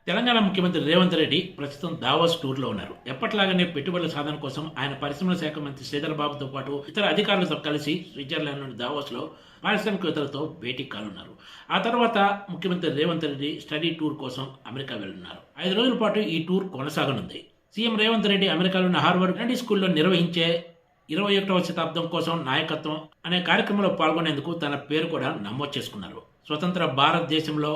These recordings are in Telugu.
తెలంగాణ ముఖ్యమంత్రి రేవంత్ రెడ్డి ప్రస్తుతం దావోస్ టూర్లో ఉన్నారు. ఎప్పట్లాగానే పెట్టుబడుల సాధన కోసం ఆయన పరిశ్రమల శాఖ మంత్రి శ్రీధర్ బాబుతో పాటు ఇతర అధికారులతో కలిసి స్విట్జర్లాండ్లోని దావోస్లో పారిశ్రామికవేత్తలతో భేటీ కానున్నారు. ఆ తర్వాత ముఖ్యమంత్రి రేవంత్ రెడ్డి స్టడీ టూర్ కోసం అమెరికా వెళ్తున్నారు. 5 రోజుల పాటు ఈ టూర్ కొనసాగనుంది. సీఎం రేవంత్ రెడ్డి అమెరికాలోని హార్వర్డ్ కెనడీ స్కూల్లో నిర్వహించే 21వ శతాబ్దం కోసం నాయకత్వం అనే కార్యక్రమంలో పాల్గొనేందుకు తన పేరు కూడా నమోదు చేసుకున్నారు. స్వతంత్ర భారతదేశంలో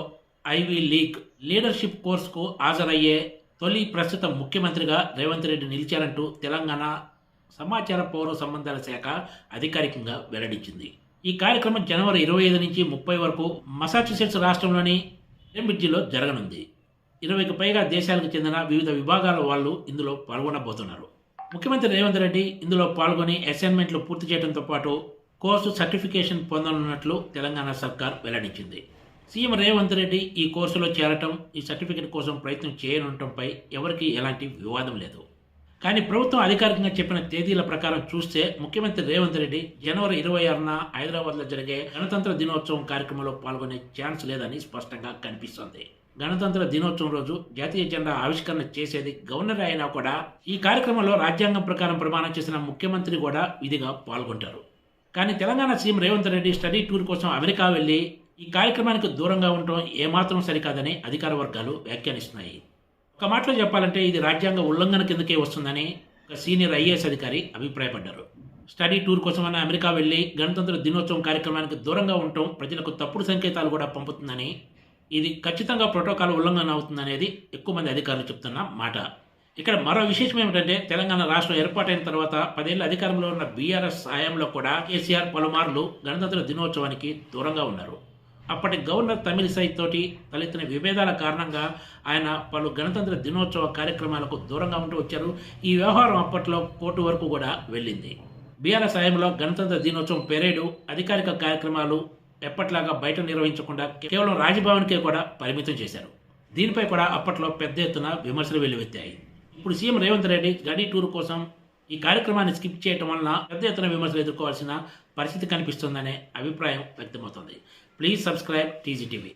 ఐవీ లీగ్ లీడర్షిప్ కోర్సుకు హాజరయ్యే తొలి ప్రస్తుత ముఖ్యమంత్రిగా రేవంత్ రెడ్డి నిలిచారంటూ తెలంగాణ సమాచార పౌర సంబంధాల శాఖ అధికారికంగా వెల్లడించింది. ఈ కార్యక్రమం జనవరి 25 నుంచి 30 వరకు మసాచుసెట్స్ రాష్ట్రంలోని కేంబ్రిడ్జిలో జరగనుంది. 20కి పైగా దేశాలకు చెందిన వివిధ విభాగాల వాళ్ళు ఇందులో పాల్గొనబోతున్నారు. ముఖ్యమంత్రి రేవంత్ రెడ్డి ఇందులో పాల్గొని అసైన్మెంట్లు పూర్తి చేయడంతో పాటు కోర్సు సర్టిఫికేషన్ పొందనున్నట్లు తెలంగాణ సర్కార్ వెల్లడించింది. సీఎం రేవంత్ రెడ్డి ఈ కోర్సులో చేరటం, ఈ సర్టిఫికెట్ కోసం ప్రయత్నం చేయనుండటంపై ఎవరికీ ఎలాంటి వివాదం లేదు. కానీ ప్రభుత్వం అధికారికంగా చెప్పిన తేదీల ప్రకారం చూస్తే ముఖ్యమంత్రి రేవంత్ రెడ్డి జనవరి 26న హైదరాబాద్లో జరిగే గణతంత్ర దినోత్సవం కార్యక్రమంలో పాల్గొనే ఛాన్స్ లేదని స్పష్టంగా కనిపిస్తోంది. గణతంత్ర దినోత్సవం రోజు జాతీయ జెండా ఆవిష్కరణ చేసేది గవర్నర్ అయినా కూడా ఈ కార్యక్రమంలో రాజ్యాంగం ప్రకారం ప్రమాణం చేసిన ముఖ్యమంత్రి కూడా విధిగా పాల్గొంటారు. కానీ Telangana CM Revanth Reddy study tour కోసం అమెరికా వెళ్లి ఈ కార్యక్రమానికి దూరంగా ఉండటం ఏమాత్రం సరికాదని అధికార వర్గాలు వ్యాఖ్యానిస్తున్నాయి. ఒక మాటలో చెప్పాలంటే ఇది రాజ్యాంగ ఉల్లంఘన కిందకే వస్తుందని ఒక సీనియర్ ఐఏఎస్ అధికారి అభిప్రాయపడ్డారు. స్టడీ టూర్ కోసమని అమెరికా వెళ్లి గణతంత్ర దినోత్సవం కార్యక్రమానికి దూరంగా ఉండటం ప్రజలకు తప్పుడు సంకేతాలు కూడా పంపుతుందని, ఇది ఖచ్చితంగా ప్రోటోకాల్ ఉల్లంఘన అవుతుందనేది ఎక్కువ మంది అధికారులు చెప్తున్న మాట. ఇక్కడ మరో విశేషం ఏమిటంటే తెలంగాణ రాష్ట్రం ఏర్పాటైన తర్వాత 10 ఏళ్ల అధికారంలో ఉన్న బీఆర్ఎస్ హయాంలో కూడా కేసీఆర్ పలుమార్లు గణతంత్ర దినోత్సవానికి దూరంగా ఉన్నారు. అప్పటి గవర్నర్ తమిళిసై తోటి తలెత్తిన విభేదాల కారణంగా ఆయన పలు గణతంత్ర దినోత్సవ కార్యక్రమాలకు దూరంగా ఉంటూ వచ్చారు. ఈ వ్యవహారం అప్పట్లో కోర్టు వరకు కూడా వెళ్ళింది. బీఆర్ఎస్ హయాంలో గణతంత్ర దినోత్సవం పెరేడు, అధికారిక కార్యక్రమాలు ఎప్పట్లాగా బయట నిర్వహించకుండా కేవలం రాజ్భవన్కే కూడా పరిమితం చేశారు. దీనిపై కూడా అప్పట్లో పెద్ద ఎత్తున విమర్శలు వెల్లువెత్తాయి. ఇప్పుడు CM Revanth Reddy study tour కోసం ఈ కార్యక్రమాన్ని స్కిప్ చేయడం వలన పెద్ద ఎత్తున విమర్శలు ఎదుర్కోవాల్సిన పరిస్థితి కనిపిస్తుందనే అభిప్రాయం వ్యక్తమవుతోంది. Please subscribe TGTV.